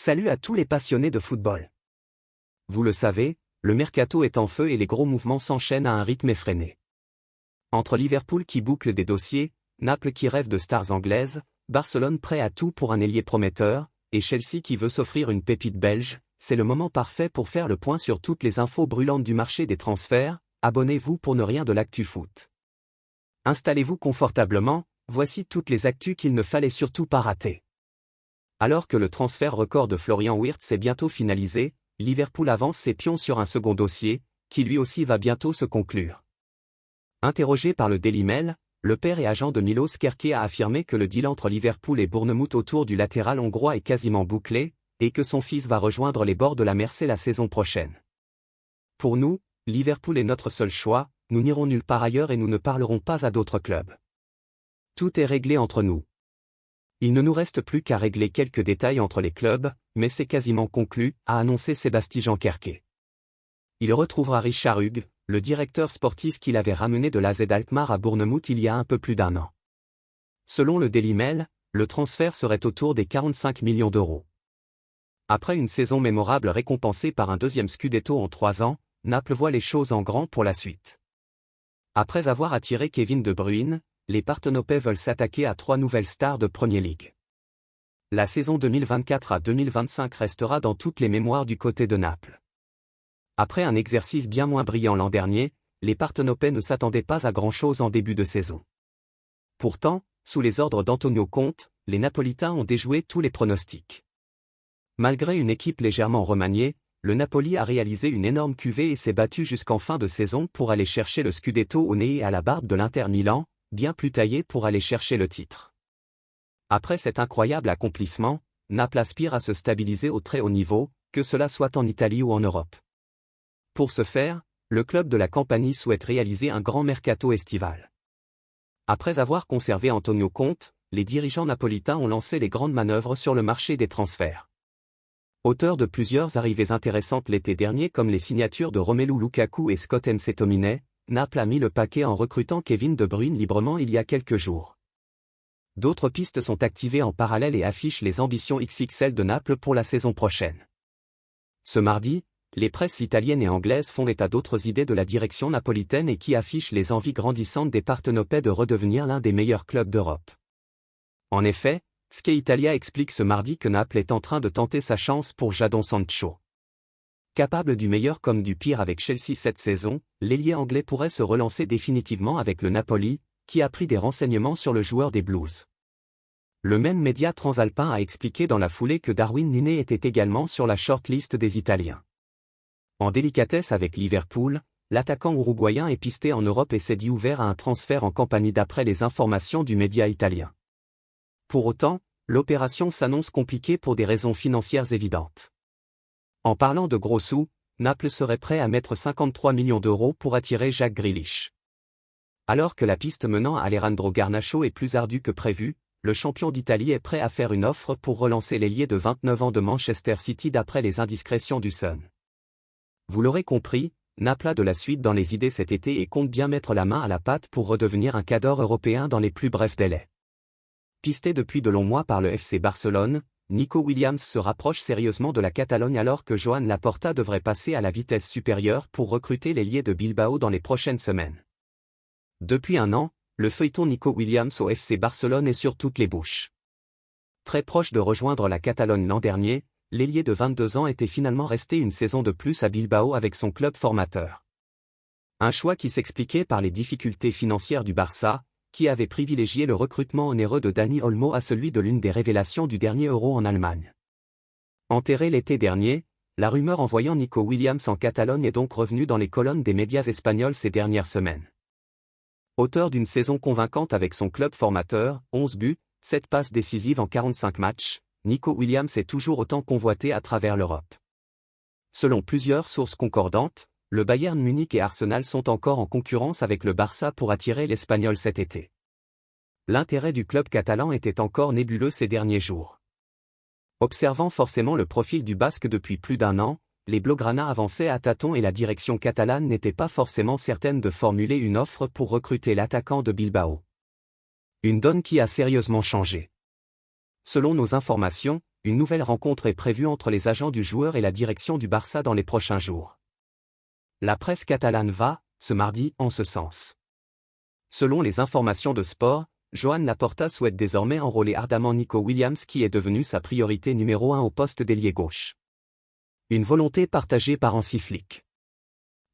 Salut à tous les passionnés de football. Vous le savez, le mercato est en feu et les gros mouvements s'enchaînent à un rythme effréné. Entre Liverpool qui boucle des dossiers, Naples qui rêve de stars anglaises, Barcelone prêt à tout pour un ailier prometteur, et Chelsea qui veut s'offrir une pépite belge, c'est le moment parfait pour faire le point sur toutes les infos brûlantes du marché des transferts. Abonnez-vous pour ne rien de l'actu foot. Installez-vous confortablement, voici toutes les actus qu'il ne fallait surtout pas rater. Alors que le transfert record de Florian Wirtz est bientôt finalisé, Liverpool avance ses pions sur un second dossier, qui lui aussi va bientôt se conclure. Interrogé par le Daily Mail, le père et agent de Milos Kerkez a affirmé que le deal entre Liverpool et Bournemouth autour du latéral hongrois est quasiment bouclé, et que son fils va rejoindre les bords de la Mersey la saison prochaine. Pour nous, Liverpool est notre seul choix, nous n'irons nulle part ailleurs et nous ne parlerons pas à d'autres clubs. Tout est réglé entre nous. Il ne nous reste plus qu'à régler quelques détails entre les clubs, mais c'est quasiment conclu, a annoncé Sebastian Kerkez. Il retrouvera Richard Hughes, le directeur sportif qu'il avait ramené de l'AZ Alkmaar à Bournemouth il y a un peu plus d'un an. Selon le Daily Mail, le transfert serait autour des 45 millions d'euros. Après une saison mémorable récompensée par un deuxième Scudetto en 3 ans, Naples voit les choses en grand pour la suite. Après avoir attiré Kevin De Bruyne, les Partenopais veulent s'attaquer à 3 nouvelles stars de Premier League. La saison 2024 à 2025 restera dans toutes les mémoires du côté de Naples. Après un exercice bien moins brillant l'an dernier, les Partenopais ne s'attendaient pas à grand-chose en début de saison. Pourtant, sous les ordres d'Antonio Conte, les Napolitains ont déjoué tous les pronostics. Malgré une équipe légèrement remaniée, le Napoli a réalisé une énorme cuvée et s'est battu jusqu'en fin de saison pour aller chercher le Scudetto au nez et à la barbe de l'Inter Milan, bien plus taillé pour aller chercher le titre. Après cet incroyable accomplissement, Naples aspire à se stabiliser au très haut niveau, que cela soit en Italie ou en Europe. Pour ce faire, le club de la Campanie souhaite réaliser un grand mercato estival. Après avoir conservé Antonio Conte, les dirigeants napolitains ont lancé les grandes manœuvres sur le marché des transferts. Auteur de plusieurs arrivées intéressantes l'été dernier comme les signatures de Romelu Lukaku et Scott McTominay, Naples a mis le paquet en recrutant Kevin De Bruyne librement il y a quelques jours. D'autres pistes sont activées en parallèle et affichent les ambitions XXL de Naples pour la saison prochaine. Ce mardi, les presses italiennes et anglaises font état d'autres idées de la direction napolitaine et qui affichent les envies grandissantes des Partenopais de redevenir l'un des meilleurs clubs d'Europe. En effet, Sky Italia explique ce mardi que Naples est en train de tenter sa chance pour Jadon Sancho. Capable du meilleur comme du pire avec Chelsea cette saison, l'ailier anglais pourrait se relancer définitivement avec le Napoli, qui a pris des renseignements sur le joueur des Blues. Le même média transalpin a expliqué dans la foulée que Darwin Núñez était également sur la shortlist des Italiens. En délicatesse avec Liverpool, l'attaquant uruguayen est pisté en Europe et s'est dit ouvert à un transfert en Campanie d'après les informations du média italien. Pour autant, l'opération s'annonce compliquée pour des raisons financières évidentes. En parlant de gros sous, Naples serait prêt à mettre 53 millions d'euros pour attirer Jack Grealish. Alors que la piste menant à Alejandro Garnacho est plus ardue que prévu, le champion d'Italie est prêt à faire une offre pour relancer l'ailier de 29 ans de Manchester City d'après les indiscrétions du Sun. Vous l'aurez compris, Naples a de la suite dans les idées cet été et compte bien mettre la main à la pâte pour redevenir un cadre européen dans les plus brefs délais. Pisté depuis de longs mois par le FC Barcelone, Nico Williams se rapproche sérieusement de la Catalogne alors que Joan Laporta devrait passer à la vitesse supérieure pour recruter l'ailier de Bilbao dans les prochaines semaines. Depuis un an, le feuilleton Nico Williams au FC Barcelone est sur toutes les bouches. Très proche de rejoindre la Catalogne l'an dernier, l'ailier de 22 ans était finalement resté une saison de plus à Bilbao avec son club formateur. Un choix qui s'expliquait par les difficultés financières du Barça, qui avait privilégié le recrutement onéreux de Dani Olmo à celui de l'une des révélations du dernier Euro en Allemagne. Enterré l'été dernier, la rumeur envoyant Nico Williams en Catalogne est donc revenue dans les colonnes des médias espagnols ces dernières semaines. Auteur d'une saison convaincante avec son club formateur, 11 buts, 7 passes décisives en 45 matchs, Nico Williams est toujours autant convoité à travers l'Europe. Selon plusieurs sources concordantes, le Bayern Munich et Arsenal sont encore en concurrence avec le Barça pour attirer l'Espagnol cet été. L'intérêt du club catalan était encore nébuleux ces derniers jours. Observant forcément le profil du Basque depuis plus d'un an, les Blaugrana avançaient à tâtons et la direction catalane n'était pas forcément certaine de formuler une offre pour recruter l'attaquant de Bilbao. Une donne qui a sérieusement changé. Selon nos informations, une nouvelle rencontre est prévue entre les agents du joueur et la direction du Barça dans les prochains jours. La presse catalane va, ce mardi, en ce sens. Selon les informations de Sport, Joan Laporta souhaite désormais enrôler ardemment Nico Williams qui est devenu sa priorité numéro 1 au poste d'ailier gauche. Une volonté partagée par Hansi Flick.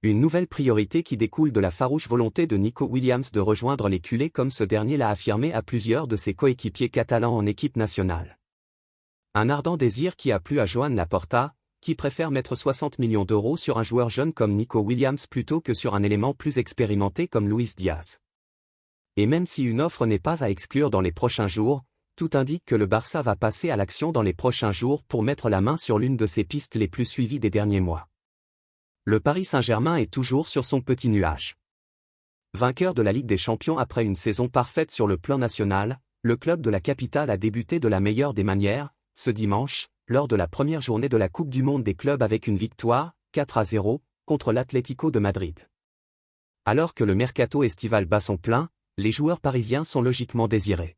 Une nouvelle priorité qui découle de la farouche volonté de Nico Williams de rejoindre les culés comme ce dernier l'a affirmé à plusieurs de ses coéquipiers catalans en équipe nationale. Un ardent désir qui a plu à Joan Laporta, qui préfère mettre 60 millions d'euros sur un joueur jeune comme Nico Williams plutôt que sur un élément plus expérimenté comme Luis Diaz. Et même si une offre n'est pas à exclure dans les prochains jours, tout indique que le Barça va passer à l'action dans les prochains jours pour mettre la main sur l'une de ses pistes les plus suivies des derniers mois. Le Paris Saint-Germain est toujours sur son petit nuage. Vainqueur de la Ligue des Champions après une saison parfaite sur le plan national, le club de la capitale a débuté de la meilleure des manières, ce dimanche, lors de la première journée de la Coupe du Monde des clubs avec une victoire, 4-0, contre l'Atlético de Madrid. Alors que le mercato estival bat son plein, les joueurs parisiens sont logiquement désirés.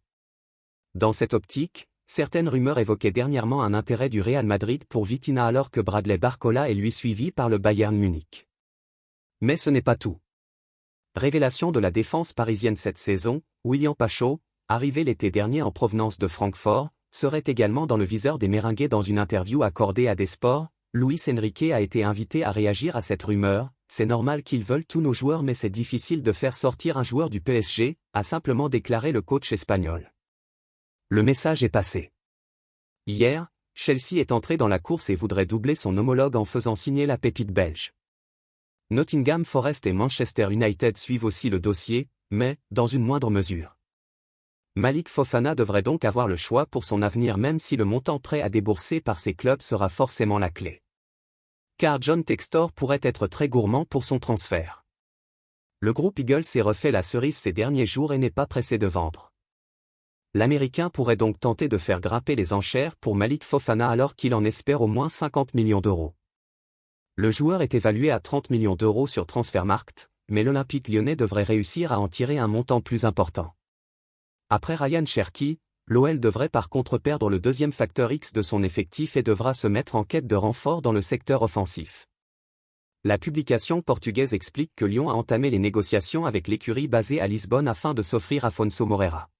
Dans cette optique, certaines rumeurs évoquaient dernièrement un intérêt du Real Madrid pour Vitinha alors que Bradley Barcola est lui suivi par le Bayern Munich. Mais ce n'est pas tout. Révélation de la défense parisienne cette saison, William Pacho, arrivé l'été dernier en provenance de Francfort, serait également dans le viseur des Merengues dans une interview accordée à des sports. Luis Enrique a été invité à réagir à cette rumeur. C'est normal qu'ils veulent tous nos joueurs mais c'est difficile de faire sortir un joueur du PSG, a simplement déclaré le coach espagnol. Le message est passé. Hier, Chelsea est entré dans la course et voudrait doubler son homologue en faisant signer la pépite belge. Nottingham Forest et Manchester United suivent aussi le dossier, mais, dans une moindre mesure. Malik Fofana devrait donc avoir le choix pour son avenir même si le montant prêt à débourser par ces clubs sera forcément la clé. Car John Textor pourrait être très gourmand pour son transfert. Le groupe Eagles s'est refait la cerise ces derniers jours et n'est pas pressé de vendre. L'Américain pourrait donc tenter de faire grimper les enchères pour Malik Fofana alors qu'il en espère au moins 50 millions d'euros. Le joueur est évalué à 30 millions d'euros sur Transfermarkt, mais l'Olympique lyonnais devrait réussir à en tirer un montant plus important. Après Ryan Cherki, l'OL devrait par contre perdre le deuxième facteur X de son effectif et devra se mettre en quête de renfort dans le secteur offensif. La publication portugaise explique que Lyon a entamé les négociations avec l'écurie basée à Lisbonne afin de s'offrir Afonso Moreira.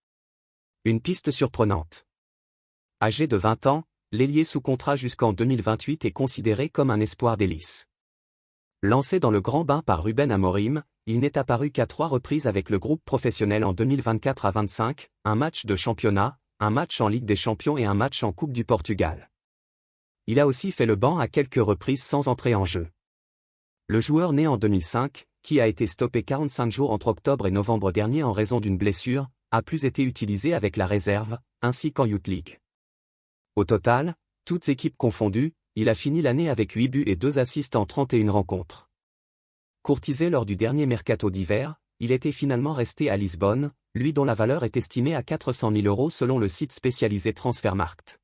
Une piste surprenante. Âgé de 20 ans, l'ailier sous contrat jusqu'en 2028 est considéré comme un espoir d'Hélice. Lancé dans le grand bain par Ruben Amorim, il n'est apparu qu'à 3 reprises avec le groupe professionnel en 2024 à 25, un match de championnat, un match en Ligue des Champions et un match en Coupe du Portugal. Il a aussi fait le banc à quelques reprises sans entrer en jeu. Le joueur né en 2005, qui a été stoppé 45 jours entre octobre et novembre dernier en raison d'une blessure, a plus été utilisé avec la réserve, ainsi qu'en Youth League. Au total, toutes équipes confondues, il a fini l'année avec 8 buts et 2 assists en 31 rencontres. Courtisé lors du dernier mercato d'hiver, il était finalement resté à Lisbonne, lui dont la valeur est estimée à 400 000 € selon le site spécialisé Transfermarkt.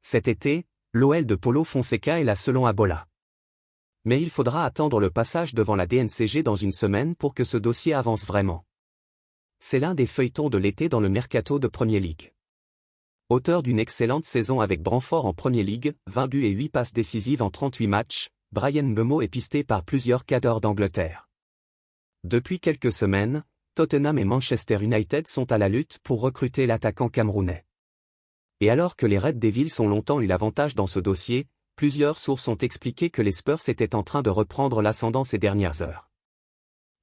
Cet été, l'OL de Paulo Fonseca est là selon Abola. Mais il faudra attendre le passage devant la DNCG dans une semaine pour que ce dossier avance vraiment. C'est l'un des feuilletons de l'été dans le mercato de Premier League. Auteur d'une excellente saison avec Brentford en Premier League, 20 buts et 8 passes décisives en 38 matchs, Bryan Mbeumo est pisté par plusieurs cadors d'Angleterre. Depuis quelques semaines, Tottenham et Manchester United sont à la lutte pour recruter l'attaquant camerounais. Et alors que les Red Devils ont longtemps eu l'avantage dans ce dossier, plusieurs sources ont expliqué que les Spurs étaient en train de reprendre l'ascendant ces dernières heures.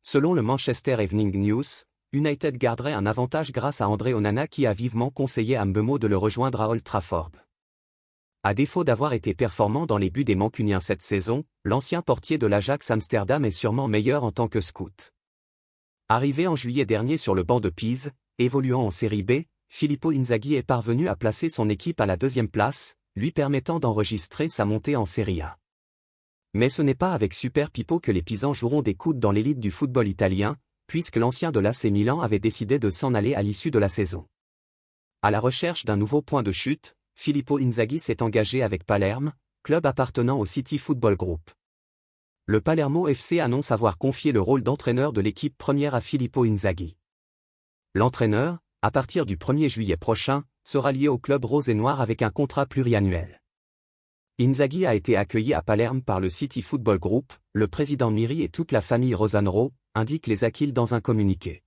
Selon le Manchester Evening News, United garderait un avantage grâce à André Onana qui a vivement conseillé à Mbeumo de le rejoindre à Old Trafford. À défaut d'avoir été performant dans les buts des Mancuniens cette saison, l'ancien portier de l'Ajax Amsterdam est sûrement meilleur en tant que scout. Arrivé en juillet dernier sur le banc de Pise, évoluant en Série B, Filippo Inzaghi est parvenu à placer son équipe à la 2e place, lui permettant d'enregistrer sa montée en Serie A. Mais ce n'est pas avec Super Pippo que les Pisans joueront des coudes dans l'élite du football italien, puisque l'ancien de l'AC Milan avait décidé de s'en aller à l'issue de la saison. À la recherche d'un nouveau point de chute, Filippo Inzaghi s'est engagé avec Palerme, club appartenant au City Football Group. Le Palermo FC annonce avoir confié le rôle d'entraîneur de l'équipe première à Filippo Inzaghi. L'entraîneur, à partir du 1er juillet prochain, sera lié au club rose et noir avec un contrat pluriannuel. Inzaghi a été accueilli à Palerme par le City Football Group, le président Miri et toute la famille Rosanero, indiquent les Achilles dans un communiqué.